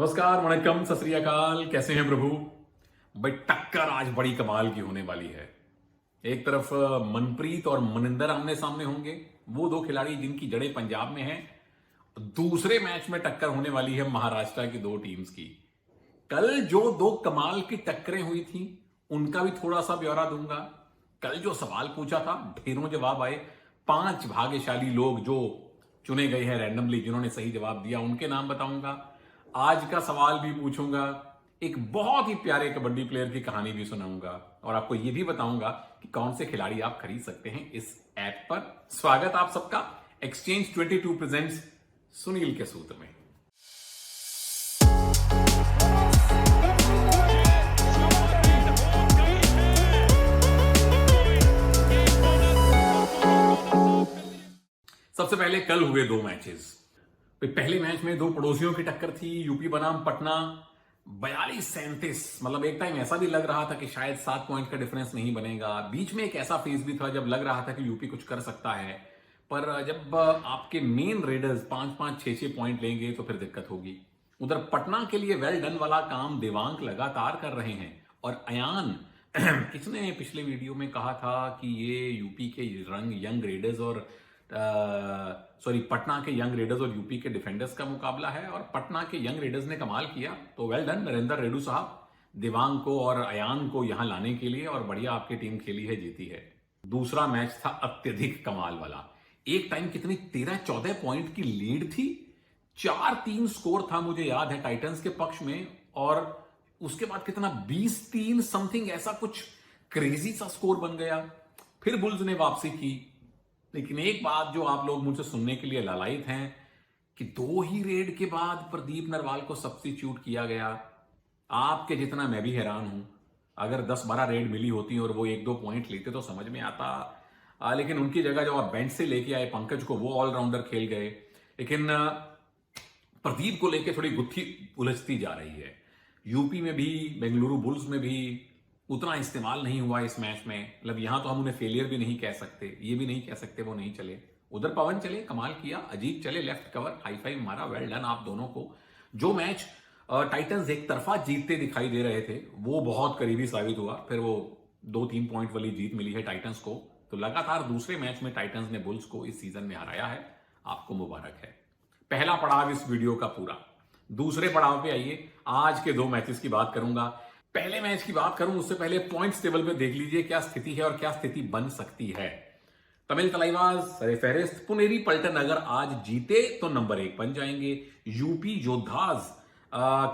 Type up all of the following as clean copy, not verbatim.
नमस्कार, वणक्कम, सत श्री अकाल। कैसे हैं प्रभु? भाई टक्कर आज बड़ी कमाल की होने वाली है। एक तरफ मनप्रीत और मनिंदर आमने सामने होंगे, वो दो खिलाड़ी जिनकी जड़ें पंजाब में हैं। दूसरे मैच में टक्कर होने वाली है महाराष्ट्र की दो टीम्स की। कल जो दो कमाल की टक्करें हुई थी उनका भी थोड़ा सा ब्यौरा दूंगा। कल जो सवाल पूछा था ढेरों जवाब आए। 5 भाग्यशाली लोग जो चुने गए हैं रैंडमली, जिन्होंने सही जवाब दिया, उनके नाम बताऊंगा। आज का सवाल भी पूछूंगा, एक बहुत ही प्यारे कबड्डी प्लेयर की कहानी भी सुनाऊंगा और आपको यह भी बताऊंगा कि कौन से खिलाड़ी आप खरीद सकते हैं इस ऐप पर। स्वागत आप सबका एक्सचेंज 22 प्रेजेंट्स सुनील के सूत्र में। सबसे पहले कल हुए दो मैचेस। पहले मैच में दो पड़ोसियों की टक्कर थी, यूपी बनाम पटना 42-37। मतलब एक टाइम ऐसा भी लग रहा था कि शायद 7 पॉइंट का डिफरेंस नहीं बनेगा। बीच में एक ऐसा फेज भी था जब लग रहा था कि यूपी कुछ कर सकता है, पर जब आपके मेन रेडर्स 5-5, 6-6 पॉइंट लेंगे तो फिर दिक्कत होगी। उधर पटना के लिए वेल डन वाला काम देवांक लगातार कर रहे हैं। और अयान किसने पिछले वीडियो में कहा था कि ये यूपी के यंग रेडर्स और पटना के यंग रेडर्स और यूपी के डिफेंडर्स का मुकाबला है, और पटना के यंग रेडर्स ने कमाल किया। तो वेल डन नरेंद्र रेड्डू साहब, देवांग को और अयान को यहां लाने के लिए, और बढ़िया आपकी टीम खेली है, जीती है। दूसरा मैच था अत्यधिक कमाल वाला। एक टाइम कितनी 13-14 पॉइंट की लीड थी, 4-3 स्कोर था मुझे याद है टाइटंस के पक्ष में, और उसके बाद कितना 20-3 समथिंग ऐसा कुछ क्रेजी सा स्कोर बन गया। फिर बुल्स ने वापसी की। लेकिन एक बात जो आप लोग मुझसे सुनने के लिए लालायित हैं कि 2 ही रेड के बाद प्रदीप नरवाल को सब्स्टिट्यूट किया गया। आपके जितना मैं भी हैरान हूं। अगर 10-12 रेड मिली होती और वो 1-2 पॉइंट लेते तो समझ में आता। लेकिन उनकी जगह जो आप बेंच से लेके आए पंकज को, वो ऑलराउंडर खेल गए। लेकिन प्रदीप को लेकर थोड़ी गुत्थी उलझती जा रही है। यूपी में भी, बेंगलुरु बुल्स में भी उतना इस्तेमाल नहीं हुआ इस मैच में। मतलब यहां तो हम उन्हें फेलियर भी नहीं कह सकते, ये भी नहीं कह सकते वो नहीं चले। उधर पवन चले, कमाल किया, अजीत चले, लेफ्ट कवर, हाई फाइव मारा, वेल डन आप दोनों को। जो मैच टाइटंस एक तरफा जीतते दिखाई दे रहे थे वो बहुत करीबी साबित हुआ। फिर वो 2-3 पॉइंट वाली जीत मिली है टाइटंस को। तो लगातार दूसरे मैच में टाइटंस ने बुल्स को इस सीजन में हराया है। आपको मुबारक है। पहला पड़ाव इस वीडियो का पूरा। दूसरे पड़ाव पे आइए। आज के 2 मैचेस की बात करूंगा। पहले मैच की बात करूं उससे पहले पॉइंट्स टेबल पे देख लीजिए क्या स्थिति है और क्या स्थिति बन सकती है। तमिल तलाईवाज सरफहरिस्त पुनेरी पल्टन अगर आज जीते तो नंबर 1 बन जाएंगे। यूपी योद्धाज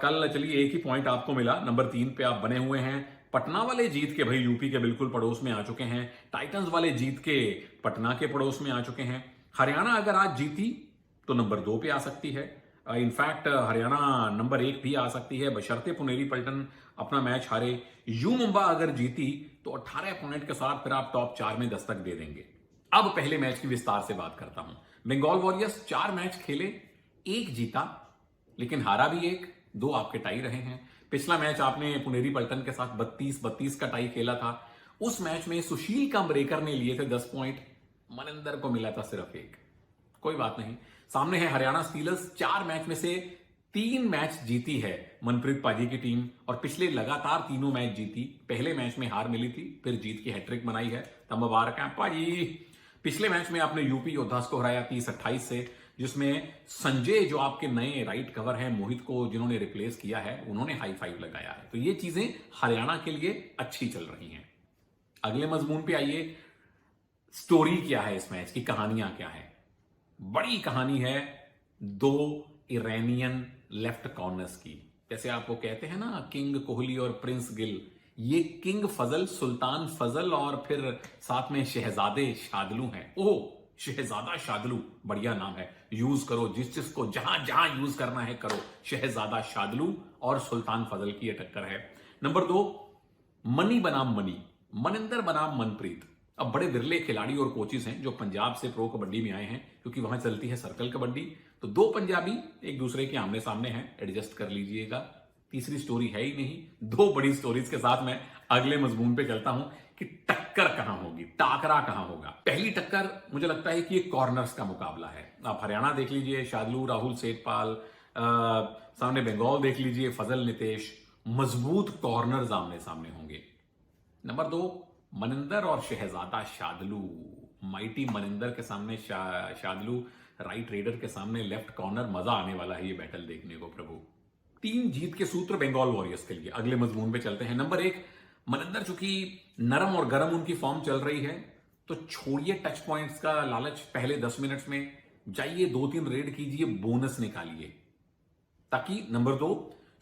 कल चलिए एक ही पॉइंट आपको मिला, नंबर 3 पे आप बने हुए हैं। पटना वाले जीत के भाई यूपी के बिल्कुल पड़ोस में आ चुके हैं। टाइटंस वाले जीत के पटना के पड़ोस में आ चुके हैं। हरियाणा अगर आज जीती तो नंबर 2 पे आ सकती है। इनफैक्ट हरियाणा नंबर 1 भी आ सकती है, बशर्ते पुनेरी पल्टन अपना मैच हारे। यू मुंबा अगर जीती तो 18 पॉइंट के साथ फिर आप टॉप 4 में दस्तक दे देंगे। अब पहले मैच की विस्तार से बात करता हूं। बंगाल वॉरियर्स 4 मैच खेले, 1 जीता, लेकिन हारा भी 1, 2 आपके टाई रहे हैं। पिछला मैच आपने पुनेरी पल्टन के साथ 32-32 का टाई खेला था। उस मैच में सुशील कांबरेकर ने लिए थे 10 पॉइंट, मनिंदर को मिला था सिर्फ 1। कोई बात नहीं। सामने है हरियाणा स्टीलर्स, 4 मैच में से 3 मैच जीती है मनप्रीत पाजी की टीम, और पिछले लगातार तीनों मैच जीती। पहले मैच में हार मिली थी, फिर जीत की हैट्रिक बनाई है। तब मुबारक है पाजी। पिछले मैच में आपने यूपी योद्धास को हराया 30-28 से, जिसमें संजय जो आपके नए राइट कवर हैं, मोहित को जिन्होंने रिप्लेस किया है, उन्होंने हाई फाइव लगाया है। तो ये चीजें हरियाणा के लिए अच्छी चल रही हैं। अगले मजमून पे आइए। स्टोरी क्या है इस मैच की, कहानियां क्या है? बड़ी कहानी है 2 ईरानियन लेफ्ट कॉर्नर्स की। जैसे आपको कहते हैं ना किंग कोहली और प्रिंस गिल, ये किंग फजल, सुल्तान फजल और फिर साथ में शहजादे शादलू हैं। ओह, शहजादा शादलू बढ़िया नाम है, यूज करो, जिस को जहां जहां यूज करना है करो। शहजादा शादलू और सुल्तान फजल की यह टक्कर है। नंबर 2 मनी बनाम मनी, मनिंदर बनाम मनप्रीत। अब बड़े विरले खिलाड़ी और कोचेस हैं जो पंजाब से प्रो कबड्डी में आए हैं, क्योंकि वहां चलती है सर्कल कबड्डी। तो 2 पंजाबी एक दूसरे के आमने सामने हैं, एडजस्ट कर लीजिएगा। तीसरी स्टोरी है ही नहीं। 2 बड़ी स्टोरीज के साथ मैं अगले मजमून पे चलता हूं कि टक्कर कहां होगी, टाकरा कहां होगा। पहली टक्कर मुझे लगता है कि ये कॉर्नर्स का मुकाबला है। आप हरियाणा देख लीजिए, शादलू, राहुल सेठपाल, सामने बंगाल देख लीजिए, फजल, नितेश, मजबूत कॉर्नर्स आमने सामने होंगे। नंबर 2, मनिंदर और शहजादा शादलू। माइटी मनिंदर के सामने शादलू, राइट रेडर के सामने लेफ्ट कॉर्नर। मजा आने वाला है ये बैटल देखने को प्रभु। 3 जीत के सूत्र बंगाल वॉरियर्स के लिए। अगले मजमून पे चलते हैं। नंबर 1, मनिंदर चूंकि नरम और गरम उनकी फॉर्म चल रही है, तो छोड़िए टच पॉइंट्स का लालच। पहले 10 मिनट्स में जाइए 2-3 रेड कीजिए, बोनस निकालिए, ताकि नंबर 2,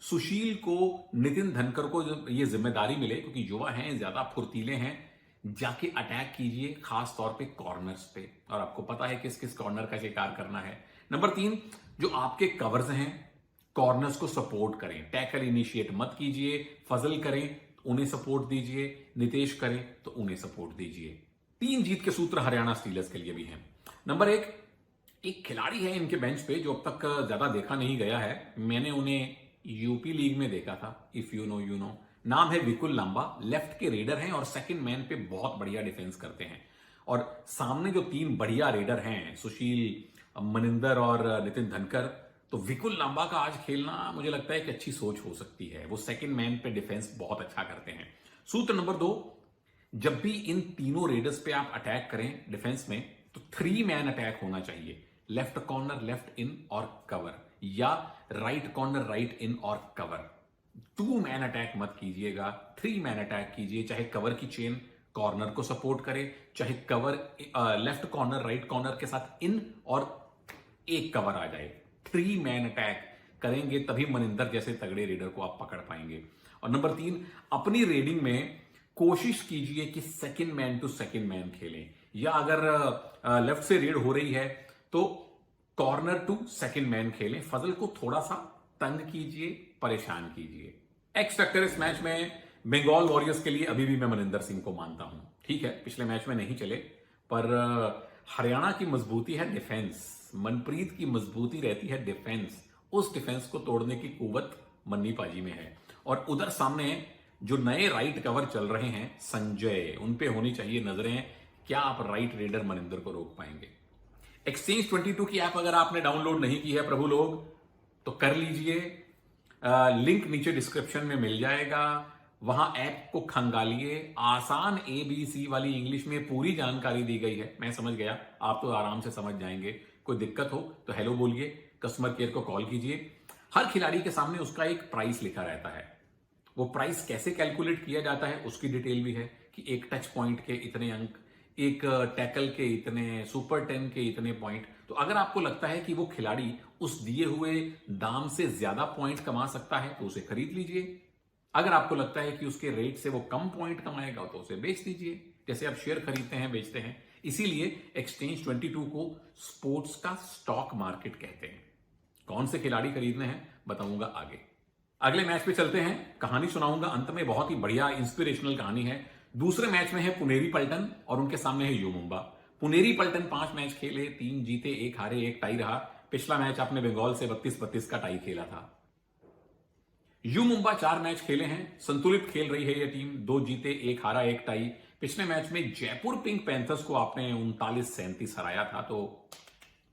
सुशील को, नितिन धनकर को ये जिम्मेदारी मिले, क्योंकि युवा हैं, ज्यादा फुर्तीले हैं। जाके अटैक कीजिए, खास तौर पे कॉर्नर्स पे, और आपको पता है किस किस कॉर्नर का शिकार करना है। नंबर 3, जो आपके कवर्स हैं, कॉर्नर्स को सपोर्ट करें। टैकल इनिशिएट मत कीजिए। फजल करें, उन्हें सपोर्ट दीजिए। नितेश करें तो उन्हें सपोर्ट दीजिए। 3 जीत के सूत्र हरियाणा स्टीलर्स के लिए भी हैं। नंबर 1, एक खिलाड़ी है इनके बेंच पे जो अब तक ज्यादा देखा नहीं गया है। मैंने उन्हें यूपी लीग में देखा था, if you know you know. नाम है विकुल लांबा। लेफ्ट के रेडर हैं और सेकंड मैन पे बहुत बढ़िया डिफेंस करते हैं। और सामने जो 3 बढ़िया रेडर हैं, सुशील, मनिंदर और नितिन धनकर, तो विकुल लांबा का आज खेलना मुझे लगता है कि अच्छी सोच हो सकती है। वो सेकंड मैन पे डिफेंस बहुत अच्छा करते हैं। सूत्र नंबर 2, जब भी इन तीनों रेडर्स पे आप अटैक करें डिफेंस में, तो 3 मैन अटैक होना चाहिए। लेफ्ट कॉर्नर लेफ्ट इन और कवर, या राइट कॉर्नर राइट इन और कवर। 2 मैन अटैक मत कीजिएगा, 3 मैन अटैक कीजिए। चाहे कवर की चेन कॉर्नर को सपोर्ट करे, चाहे cover left corner right corner के साथ इन और एक कवर आ जाए। 3 मैन अटैक करेंगे तभी मनिंदर जैसे तगड़े रेडर को आप पकड़ पाएंगे। और नंबर 3, अपनी रेडिंग में कोशिश कीजिए कि second man to second man खेलें, या अगर लेफ्ट से रेड हो रही है तो कॉर्नर टू सेकंड मैन खेलें। फजल को थोड़ा सा तंग कीजिए, परेशान कीजिए। एक्स फैक्टर इस मैच में बंगाल वॉरियर्स के लिए अभी भी मैं मनिंदर सिंह को मानता हूं। ठीक है, पिछले मैच में नहीं चले, पर हरियाणा की मजबूती है डिफेंस। मनप्रीत की मजबूती रहती है डिफेंस। उस डिफेंस को तोड़ने की कुव्वत मन्नी पाजी में है। और उधर सामने जो नए राइट कवर चल रहे हैं, संजय, उन पे होनी चाहिए नजरें। क्या आप राइट रेडर मनिंदर को रोक पाएंगे? एक्सचेंज 22 की ऐप अगर आपने डाउनलोड नहीं की है प्रभु लोग, तो कर लीजिए। लिंक नीचे डिस्क्रिप्शन में मिल जाएगा। वहां ऐप को खंगालिए। आसान ABC वाली इंग्लिश में पूरी जानकारी दी गई है। मैं समझ गया, आप तो आराम से समझ जाएंगे। कोई दिक्कत हो तो हेलो बोलिए, कस्टमर केयर को कॉल कीजिए। हर खिलाड़ी के सामने उसका एक प्राइस लिखा रहता है। वो प्राइस कैसे कैलकुलेट किया जाता है उसकी डिटेल भी है, कि एक टच पॉइंट के इतने अंक, एक टैकल के इतने, सुपर 10 के इतने पॉइंट। तो अगर आपको लगता है कि वो खिलाड़ी उस दिए हुए दाम से ज्यादा पॉइंट कमा सकता है तो उसे खरीद लीजिए। अगर आपको लगता है कि उसके रेट से वो कम पॉइंट कमाएगा तो उसे बेच दीजिए, जैसे आप शेयर खरीदते हैं बेचते हैं। इसीलिए एक्सचेंज 22 को स्पोर्ट्स का स्टॉक मार्केट कहते हैं। कौन से खिलाड़ी खरीदने हैं बताऊंगा आगे। अगले मैच पे चलते हैं, कहानी सुनाऊंगा अंत में। बहुत ही बढ़िया इंस्पिरेशनल कहानी है। दूसरे मैच में है पुनेरी पल्टन और उनके सामने है you Mumba. Puneri Paltan 5 match खेले, 3 जीते, 1 हारे, 1 टाई रहा। पिछला मैच आपने बंगाल से 32-32 का टाई खेला था। यू मुंबा 4 मैच खेले हैं, संतुलित खेल रही है यह टीम। 2 जीते, 1 हारा, 1 टाई। पिछले मैच में जयपुर पिंक पैंथर्स को आपने 39-37 हराया था, तो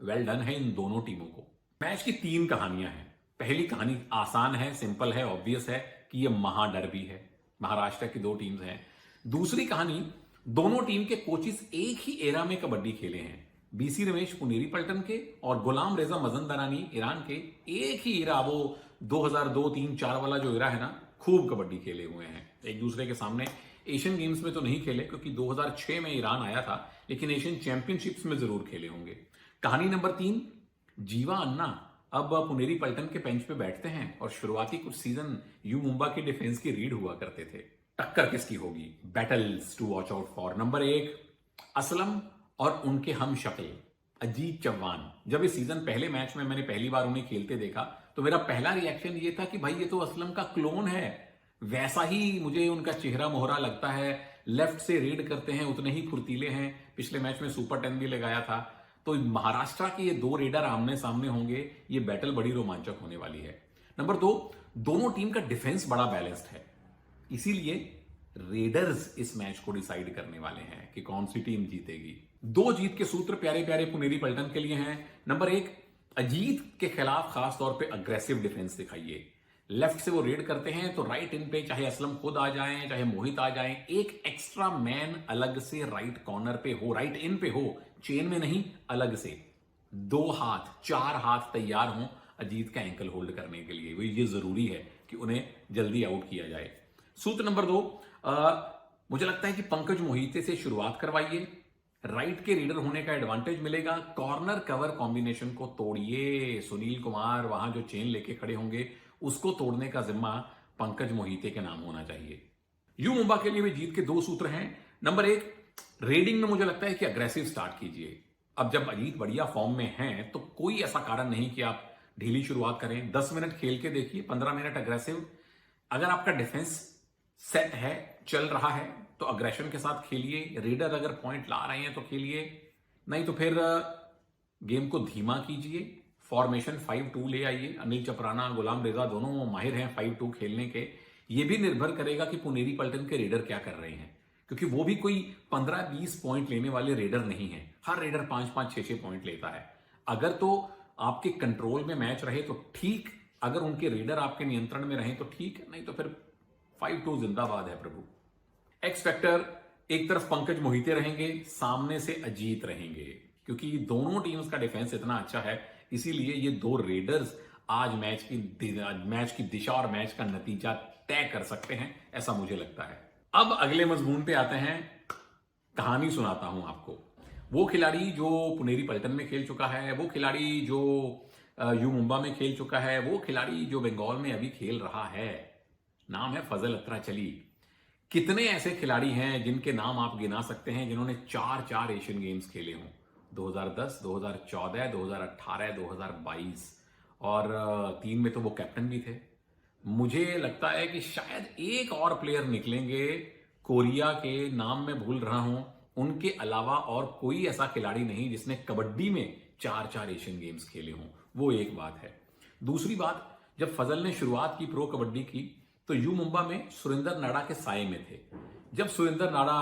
वेल डन है इन दोनों टीमों को। मैच की 3 कहानियां हैं। पहली कहानी आसान है, सिंपल है, ऑब्वियस है कि यह महाडर्बी है। महाराष्ट्र की 2 टीम्स हैं। दूसरी कहानी, दोनों टीम के कोचिस एक ही एरा में कबड्डी खेले हैं। BC रमेश पुनेरी पल्टन के और गुलाम रेजा मजंदारानी ईरान के एक ही एरा, वो 2002, 3, 4 वाला जो एरा है ना, खूब कबड्डी खेले हुए हैं एक दूसरे के सामने। एशियन गेम्स में तो नहीं खेले क्योंकि 2006 में ईरान आया था, लेकिन एशियन चैंपियनशिप्स में जरूर खेले होंगे। कहानी नंबर 3, जीवा अन्ना अब पुनेरी पल्टन के बेंच पे बैठते हैं और शुरुआती कुछ सीजन यू मुंबा के डिफेंस की रीड हुआ करते थे। टक्कर किसकी होगी? Battles to watch out for. Number 1, Aslam और उनके हम शक्ल अजीत चौहान। जब इस सीजन पहले मैच में मैंने पहली बार उन्हें खेलते देखा तो मेरा पहला रिएक्शन ये था कि भाई ये तो असलम का क्लोन है। वैसा ही मुझे उनका चेहरा मोहरा लगता है। लेफ्ट से रेड करते हैं, उतने ही फुर्तीले हैं। पिछले मैच में सुपर 10 भी लगाया था। तो महाराष्ट्र के ये 2 रेडर आमने सामने होंगे। ये बैटल बड़ी रोमांचक होने वाली है। नंबर 2, दोनों टीम का डिफेंस बड़ा बैलेंस्ड है, इसीलिए रेडर्स इस मैच को डिसाइड करने वाले हैं कि कौन सी टीम जीतेगी। 2 जीत के सूत्र प्यारे प्यारे पुनेरी पल्टन के लिए हैं। नंबर 1, अजीत के खिलाफ खासतौर पे अग्रेसिव डिफेंस दिखाइए। लेफ्ट से वो रेड करते हैं तो राइट इन पे चाहे असलम खुद आ जाएं, चाहे मोहित आ जाएं, एक एक्स्ट्रा मैन अलग से राइट कॉर्नर पे हो, राइट इन पे हो, चेन में नहीं, अलग से 2 हाथ 4 हाथ तैयार हों अजीत का एंकल होल्ड करने के लिए। वो ये जरूरी है कि उन्हें जल्दी आउट किया जाए। सूत्र नंबर 2, मुझे लगता है कि पंकज मोहिते से शुरुआत करवाइए। राइट के रीडर होने का एडवांटेज मिलेगा। कॉर्नर कवर कॉम्बिनेशन को तोड़िए। सुनील कुमार वहां जो चेन लेके खड़े होंगे उसको तोड़ने का जिम्मा पंकज मोहिते के नाम होना चाहिए। यू मुंबा के लिए भी जीत के 2 सूत्र हैं। नंबर 1, रेडिंग में मुझे लगता है कि अग्रेसिव स्टार्ट कीजिए। अब जब अजीत बढ़िया फॉर्म में हैं तो कोई ऐसा कारण नहीं कि आप ढीली शुरुआत करें। 10 मिनट खेल के देखिए, 15 मिनट अग्रेसिव। अगर आपका डिफेंस सेट है, चल रहा है, तो अग्रेशन के साथ खेलिए। रेडर अगर पॉइंट ला रहे हैं तो खेलिए, नहीं तो फिर गेम को धीमा कीजिए। फॉर्मेशन 5-2 ले आइए। अनिल चपराना, गुलाम रेजा दोनों माहिर हैं 5-2 खेलने के। यह भी निर्भर करेगा कि पुनेरी पल्टन के रेडर क्या कर रहे हैं, क्योंकि वो भी कोई 15-20 पॉइंट लेने वाले रेडर नहीं है। हर रेडर 5-5, 6-6 पॉइंट लेता है। अगर तो आपके कंट्रोल में मैच रहे तो ठीक, अगर उनके रेडर आपके नियंत्रण में रहे तो ठीक, नहीं तो फिर 5-2 जिंदाबाद है प्रभु। एक्स फैक्टर, एक तरफ पंकज मोहिते रहेंगे, सामने से अजीत रहेंगे, क्योंकि दोनों टीम्स का डिफेंस इतना अच्छा है, इसीलिए ये 2 रेडर्स आज मैच की दिशा और मैच का नतीजा तय कर सकते हैं, ऐसा मुझे लगता है। अब अगले मजमून पे आते हैं। कहानी सुनाता हूं आपको। वो खिलाड़ी जो पुनेरी पल्टन में खेल चुका है, वो खिलाड़ी जो यू मुंबा में खेल चुका है, वो खिलाड़ी जो बंगाल में अभी खेल रहा है, नाम है फजल अत्राचली। कितने ऐसे खिलाड़ी हैं जिनके नाम आप गिना सकते हैं जिन्होंने 4 एशियन गेम्स खेले हों, 2010, 2014, 2018, 2022, और 3 में तो वो कैप्टन भी थे। मुझे लगता है कि शायद एक और प्लेयर निकलेंगे, कोरिया के नाम में भूल रहा हूं, उनके अलावा और कोई ऐसा खिलाड़ी नहीं जिसने कबड्डी में 4 एशियन गेम्स खेले हों। वो एक बात है। दूसरी बात, जब फजल ने शुरुआत की प्रो कबड्डी की तो यू मुंबा में सुरेंद्र नाडा के साए में थे। जब सुरेंद्र नाडा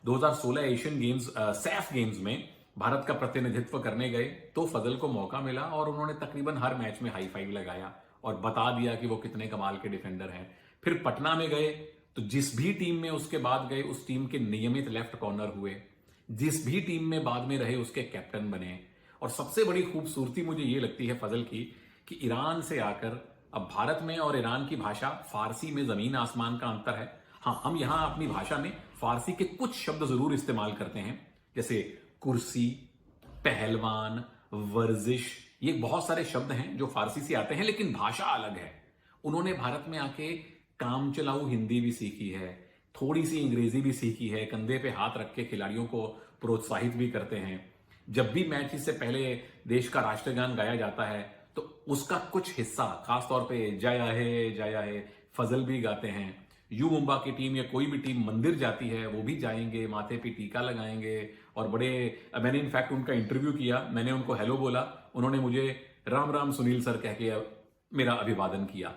2016 एशियन गेम्स सैफ गेम्स में भारत का प्रतिनिधित्व करने गए तो फजल को मौका मिला और उन्होंने तकरीबन हर मैच में हाई फाइव लगाया और बता दिया कि वो कितने कमाल के डिफेंडर हैं। फिर पटना में गए तो जिस भी टीम में उसके बाद गए उस टीम के नियमित लेफ्ट कॉर्नर हुए, जिस भी टीम में बाद में रहे उसके कैप्टन बने। और सबसे बड़ी खूबसूरती मुझे ये लगती है फजल की कि ईरान से आकर, अब भारत में और ईरान की भाषा फारसी में जमीन आसमान का अंतर है। हाँ, हम यहां अपनी भाषा में फारसी के कुछ शब्द जरूर इस्तेमाल करते हैं, जैसे कुर्सी, पहलवान, वर्जिश, ये बहुत सारे शब्द हैं जो फारसी से आते हैं, लेकिन भाषा अलग है। उन्होंने भारत में आके काम चलाऊ हिंदी भी सीखी है, थोड़ी सी अंग्रेजी भी सीखी है, कंधे पे हाथ रख के खिलाड़ियों को प्रोत्साहित भी करते हैं। जब भी मैच से पहले देश का राष्ट्रगान गाया जाता है तो उसका कुछ हिस्सा, खासतौर पे जया है, फजल भी गाते हैं। यू मुंबा की टीम या कोई भी टीम मंदिर जाती है, वो भी जाएंगे, माथे पे टीका लगाएंगे और मैंने इनफैक्ट उनका इंटरव्यू किया, मैंने उनको हेलो बोला, उन्होंने मुझे राम राम सुनील सर कह के मेरा अभिवादन किया।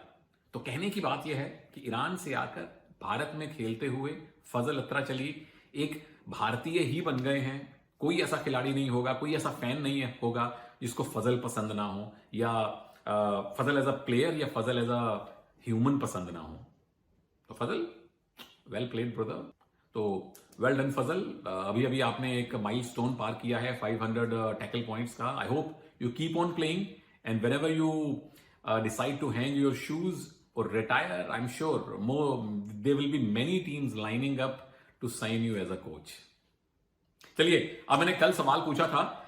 तो कहने की बात यह है कि ईरान से आकर भारत में खेलते हुए फजल अत्राचली एक भारतीय ही बन गए हैं। कोई ऐसा खिलाड़ी नहीं होगा, कोई ऐसा फैन नहीं होगा जिसको फजल पसंद ना हो, या फजल एज अ प्लेयर या फजल एज अ ह्यूमन पसंद ना हो। तो फजल, वेल प्लेड ब्रदर। तो वेल डन फजल। अभी अभी आपने एक माइलस्टोन पार किया है 500 टैकल पॉइंट्स का। I hope you keep on playing and whenever you decide to hang your shoes और retire, I am sure there will be many teams lining up to sign you as a coach. चलिए, अब मैंने कल सवाल पूछा था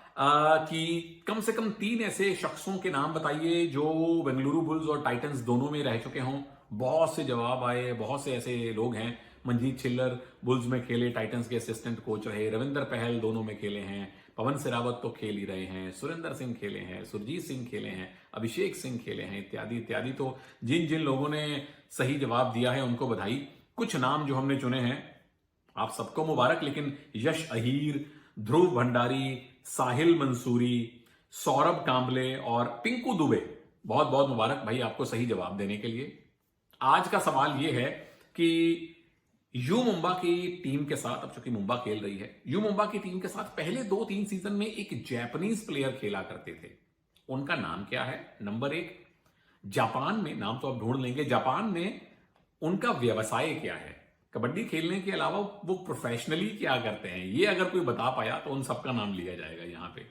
कि कम से कम 3 ऐसे शख्सों के नाम बताइए जो बेंगलुरु बुल्स और टाइटंस दोनों में रह चुके हों। बहुत से जवाब आए, बहुत से ऐसे लोग हैं। मनजीत छिल्लर बुल्स में खेले, टाइटंस के असिस्टेंट कोच रहे, रविंदर पहल दोनों में खेले हैं, पवन सिरावत तो खेल ही रहे हैं, सुरेंद्र सिंह खेले हैं, सुरजीत सिंह खेले हैं, अभिषेक सिंह खेले हैं, इत्यादि इत्यादि। तो जिन जिन लोगों ने सही जवाब दिया है उनको बधाई। कुछ नाम जो हमने चुने हैं, आप सबको मुबारक, लेकिन यश अहीर, ध्रुव भंडारी, साहिल मंसूरी, सौरभ कांबले और पिंकू दुबे, बहुत बहुत मुबारक भाई आपको सही जवाब देने के लिए। आज का सवाल यह है कि यू मुंबा की टीम के साथ, अब चूंकि मुंबा खेल रही है, यू मुंबा की टीम के साथ पहले 2-3 सीजन में एक जापानीज प्लेयर खेला करते थे। उनका नाम क्या है? नंबर 1, जापान में, नाम तो आप ढूंढ लेंगे, जापान में उनका व्यवसाय क्या है? कबड्डी खेलने के अलावा वो प्रोफेशनली क्या करते हैं, ये अगर कोई बता पाया तो उन सबका नाम लिया जाएगा यहां पे।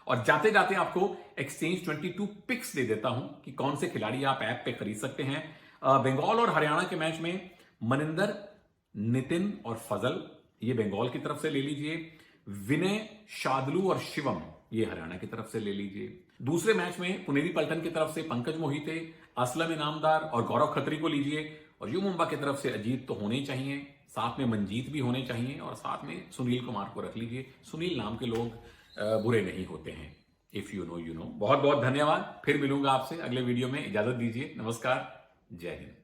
और जाते जाते आपको एक्सचेंज 22 पिक्स दे देता हूं कि कौन से खिलाड़ी आप ऐप पे खरीद सकते हैं। बंगाल और हरियाणा के मैच में मनिंदर, नितिन और फजल, ये बंगाल की तरफ से ले लीजिए। विनय, शादलू और शिवम, ये हरियाणा की तरफ से ले लीजिए। दूसरे मैच में पुनेरी पल्टन की तरफ से पंकज मोहिते, असलम इनामदार और गौरव खत्री को लीजिए। और यू मुंबा की तरफ से अजीत तो होने ही चाहिए, साथ में मंजीत भी होने चाहिए, और साथ में सुनील कुमार को रख लीजिए। सुनील नाम के लोग बुरे नहीं होते हैं। If you know you know. बहुत बहुत धन्यवाद। फिर मिलूंगा आपसे अगले वीडियो में। इजाजत दीजिए। नमस्कार। जय हिंद।